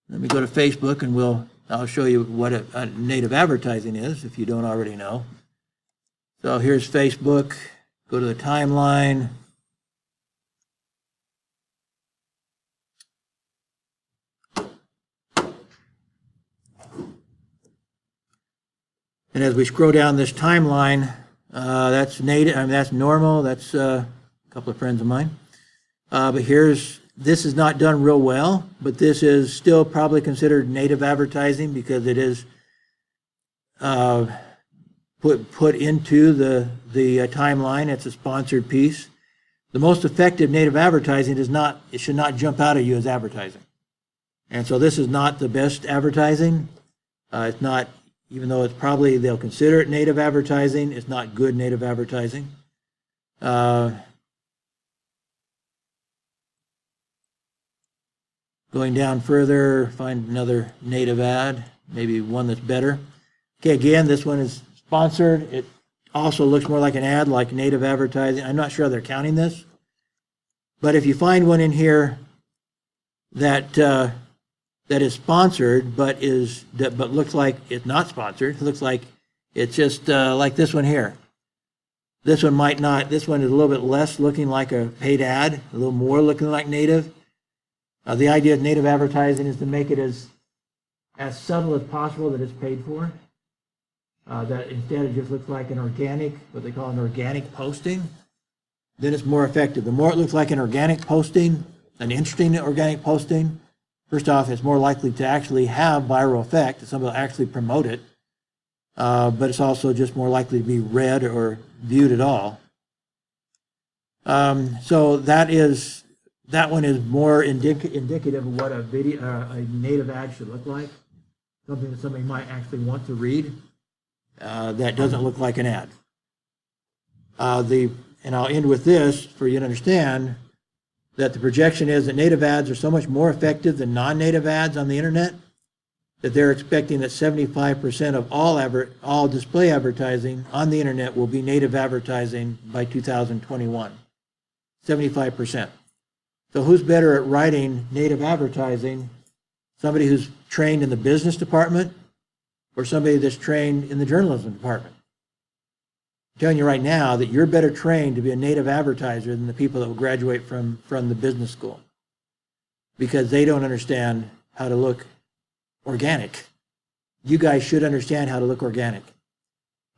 let me go to Facebook and I'll show you what a native advertising is if you don't already know. So here's Facebook. Go to the timeline. And as we scroll down this timeline, that's native. I mean, that's normal. That's a couple of friends of mine. But this is not done real well, but this is still probably considered native advertising because it is put into the timeline. It's a sponsored piece. The most effective native advertising it should not jump out at you as advertising. And so this is not the best advertising. It's not. Even though it's probably, they'll consider it native advertising, it's not good native advertising. Going down further, find another native ad, maybe one that's better. Okay, again, this one is sponsored. It also looks more like an ad, like native advertising. I'm not sure how they're counting this. But if you find one in here that is sponsored, but looks like it's not sponsored. It looks like it's just like this one here. This one might not. This one is a little bit less looking like a paid ad, a little more looking like native. The idea of native advertising is to make it as subtle as possible that it's paid for. That instead it just looks like an organic, what they call an organic posting. Then it's more effective. The more it looks like an organic posting, an interesting organic posting, first off, it's more likely to actually have viral effect. Somebody will actually promote it. But it's also just more likely to be read or viewed at all. So that one is more indicative of what a native ad should look like. Something that somebody might actually want to read that doesn't look like an ad. And I'll end with this for you to understand that the projection is that native ads are so much more effective than non-native ads on the internet that they're expecting that 75% of all display advertising on the internet will be native advertising by 2021. 75%. So who's better at writing native advertising? Somebody who's trained in the business department or somebody that's trained in the journalism department? I'm telling you right now that you're better trained to be a native advertiser than the people that will graduate from the business school, because they don't understand how to look organic. You guys should understand how to look organic.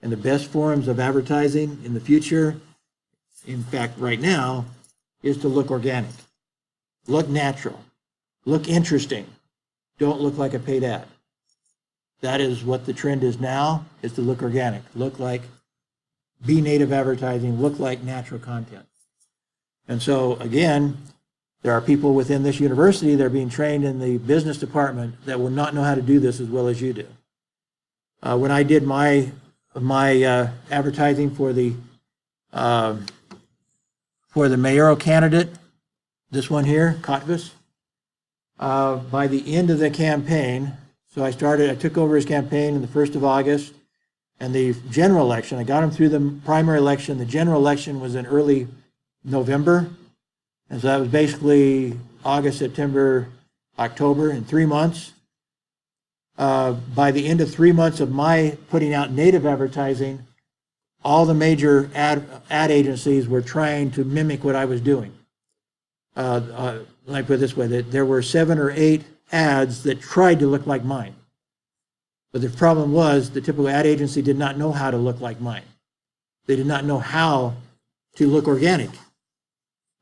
And the best forms of advertising in the future, in fact right now, is to look organic. Look natural. Look interesting. Don't look like a paid ad. That is what the trend is now, is to look organic. Be native advertising, look like natural content. And so, again, there are people within this university that are being trained in the business department that will not know how to do this as well as you do. When I did my advertising for the mayoral candidate, this one here, Kotvis, by the end of the campaign, so I took over his campaign on the 1st of August, and the general election, I got him through the primary election. The general election was in early November, and so that was basically August, September, October, in 3 months. By the end of 3 months of my putting out native advertising, all the major ad agencies were trying to mimic what I was doing. Let me put it this way, that there were 7 or 8 ads that tried to look like mine. But the problem was the typical ad agency did not know how to look like mine. They did not know how to look organic.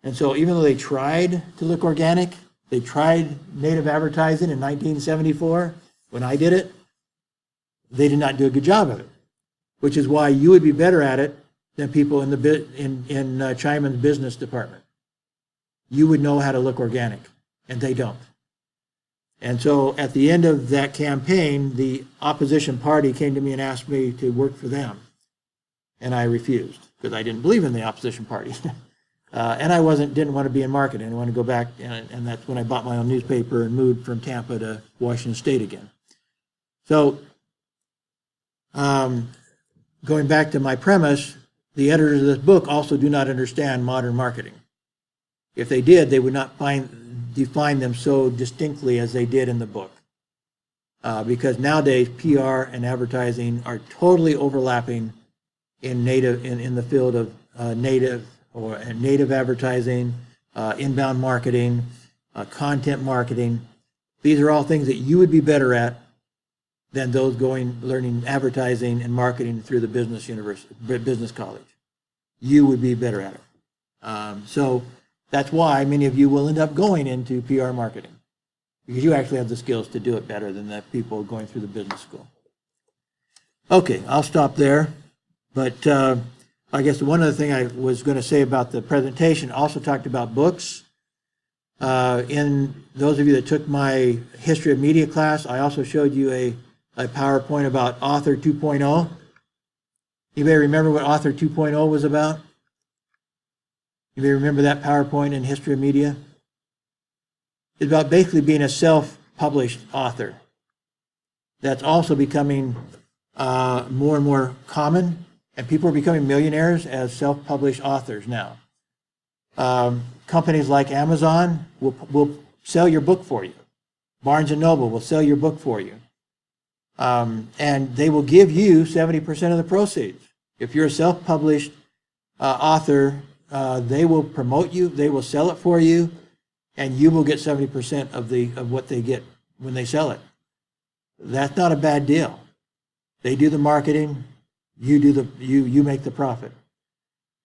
And so even though they tried to look organic, they tried native advertising in 1974 when I did it, they did not do a good job of it, which is why you would be better at it than people in Xiamen's business department. You would know how to look organic, and they don't. And so at the end of that campaign, the opposition party came to me and asked me to work for them. And I refused because I didn't believe in the opposition party. And I didn't want to be in marketing. I wanted to go back, and that's when I bought my own newspaper and moved from Tampa to Washington State again. So going back to my premise, the editors of this book also do not understand modern marketing. If they did, they would not define them so distinctly as they did in the book. Because nowadays, PR and advertising are totally overlapping in the field of native advertising, inbound marketing, content marketing. These are all things that you would be better at than those learning advertising and marketing through the business college. You would be better at it. So that's why many of you will end up going into PR marketing, because you actually have the skills to do it better than the people going through the business school. Okay, I'll stop there. But I guess one other thing I was going to say about the presentation, also talked about books. In those of you that took my history of media class, I also showed you a PowerPoint about Author 2.0. Anybody remember what Author 2.0 was about? Anybody remember that PowerPoint in history of media? It's about basically being a self-published author. That's also becoming more and more common, and people are becoming millionaires as self-published authors now. Companies like Amazon will sell your book for you. Barnes & Noble will sell your book for you. And they will give you 70% of the proceeds. If you're a self-published author, they will promote you, they will sell it for you, and you will get 70% of what they get when they sell it. That's not a bad deal. They do the marketing, you make the profit.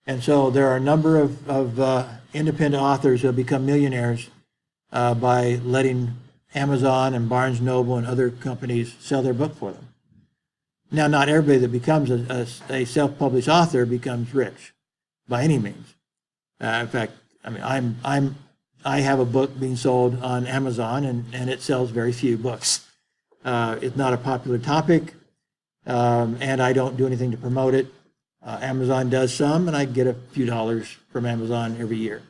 And so there are a number of independent authors who have become millionaires by letting Amazon and Barnes & Noble and other companies sell their book for them. Now, not everybody that becomes a self-published author becomes rich by any means. In fact, I mean, I have a book being sold on Amazon, and it sells very few books. It's not a popular topic, and I don't do anything to promote it. Amazon does some, and I get a few dollars from Amazon every year.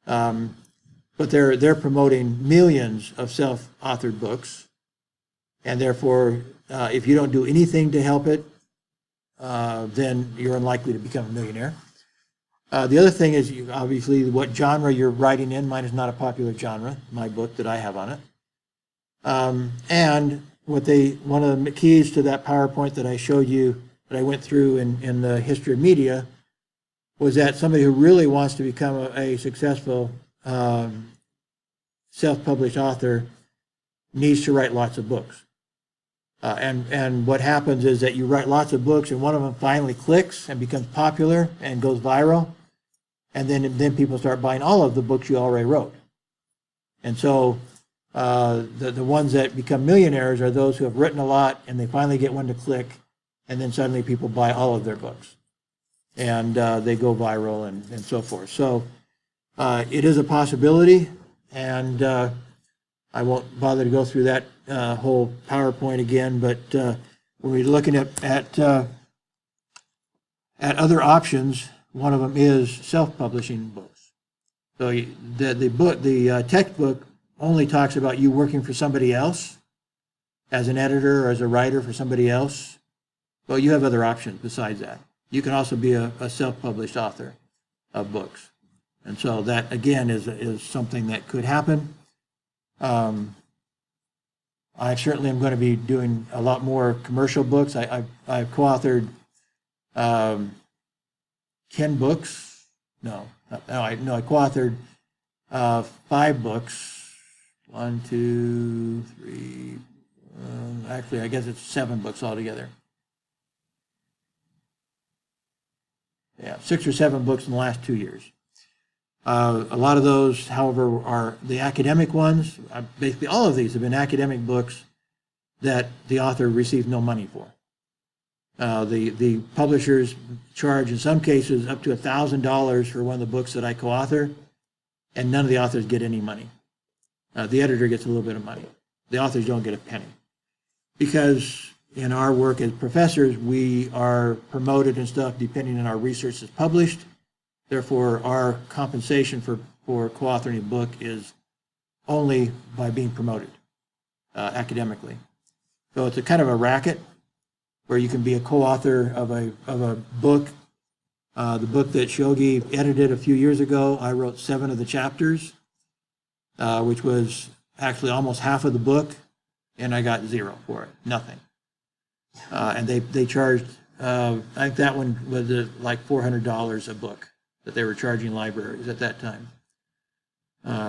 But they're promoting millions of self-authored books, and therefore, if you don't do anything to help it, then you're unlikely to become a millionaire. The other thing is, obviously, what genre you're writing in. Mine is not a popular genre, my book that I have on it. And one of the keys to that PowerPoint that I showed you, that I went through in the history of media, was that somebody who really wants to become a successful self-published author needs to write lots of books. And what happens is that you write lots of books, and one of them finally clicks and becomes popular and goes viral, and then people start buying all of the books you already wrote. And so the ones that become millionaires are those who have written a lot, and they finally get one to click, and then suddenly people buy all of their books, and they go viral and so forth. So it is a possibility, and I won't bother to go through that whole PowerPoint again, but when we're looking at other options, one of them is self-publishing books. So the textbook only talks about you working for somebody else as an editor or as a writer for somebody else. Well, you have other options besides that. You can also be a self-published author of books. And so that, again, is something that could happen. I certainly am going to be doing a lot more commercial books. I've co-authored 10 books. I co-authored 5 books. 1, 2, 3. Actually, I guess it's 7 books altogether. Yeah, 6 or 7 books in the last 2 years. A lot of those, however, are the academic ones. Basically, all of these have been academic books that the author received no money for. The publishers charge, in some cases, up to $1,000 for one of the books that I co-author, and none of the authors get any money. The editor gets a little bit of money. The authors don't get a penny. Because in our work as professors, we are promoted and stuff depending on our research is published. Therefore, our compensation for co-authoring a book is only by being promoted academically. So it's a kind of a racket where you can be a co-author of a book. The book that Shogi edited a few years ago, I wrote 7 of the chapters, which was actually almost half of the book, and I got 0 for it, nothing. And they charged, I think that one was like $400 a book that they were charging libraries at that time.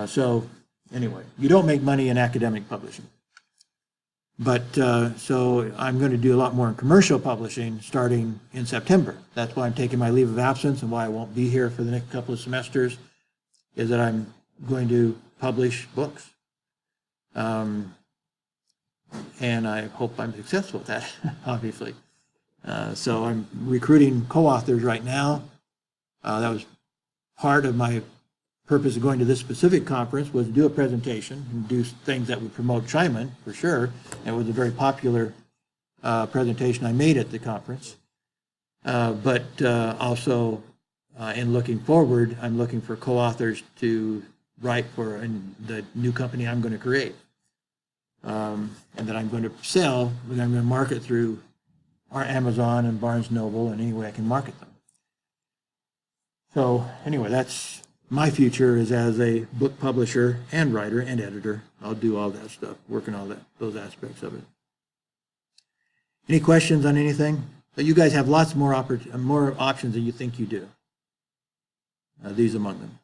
So anyway, you don't make money in academic publishing. But so I'm going to do a lot more in commercial publishing starting in September. That's why I'm taking my leave of absence and why I won't be here for the next couple of semesters, is that I'm going to publish books. And I hope I'm successful at that, obviously. So I'm recruiting co-authors right now. That was part of my purpose of going to this specific conference, was to do a presentation and do things that would promote Xiamen, for sure. It was a very popular presentation I made at the conference. But also, in looking forward, I'm looking for co-authors to write for the new company I'm going to create. And that I'm going to sell, and I'm going to market through our Amazon and Barnes Noble, and any way I can market them. So anyway, that's my future, is as a book publisher and writer and editor. I'll do all that stuff, work on all those aspects of it. Any questions on anything? But you guys have lots more options than you think you do. These among them.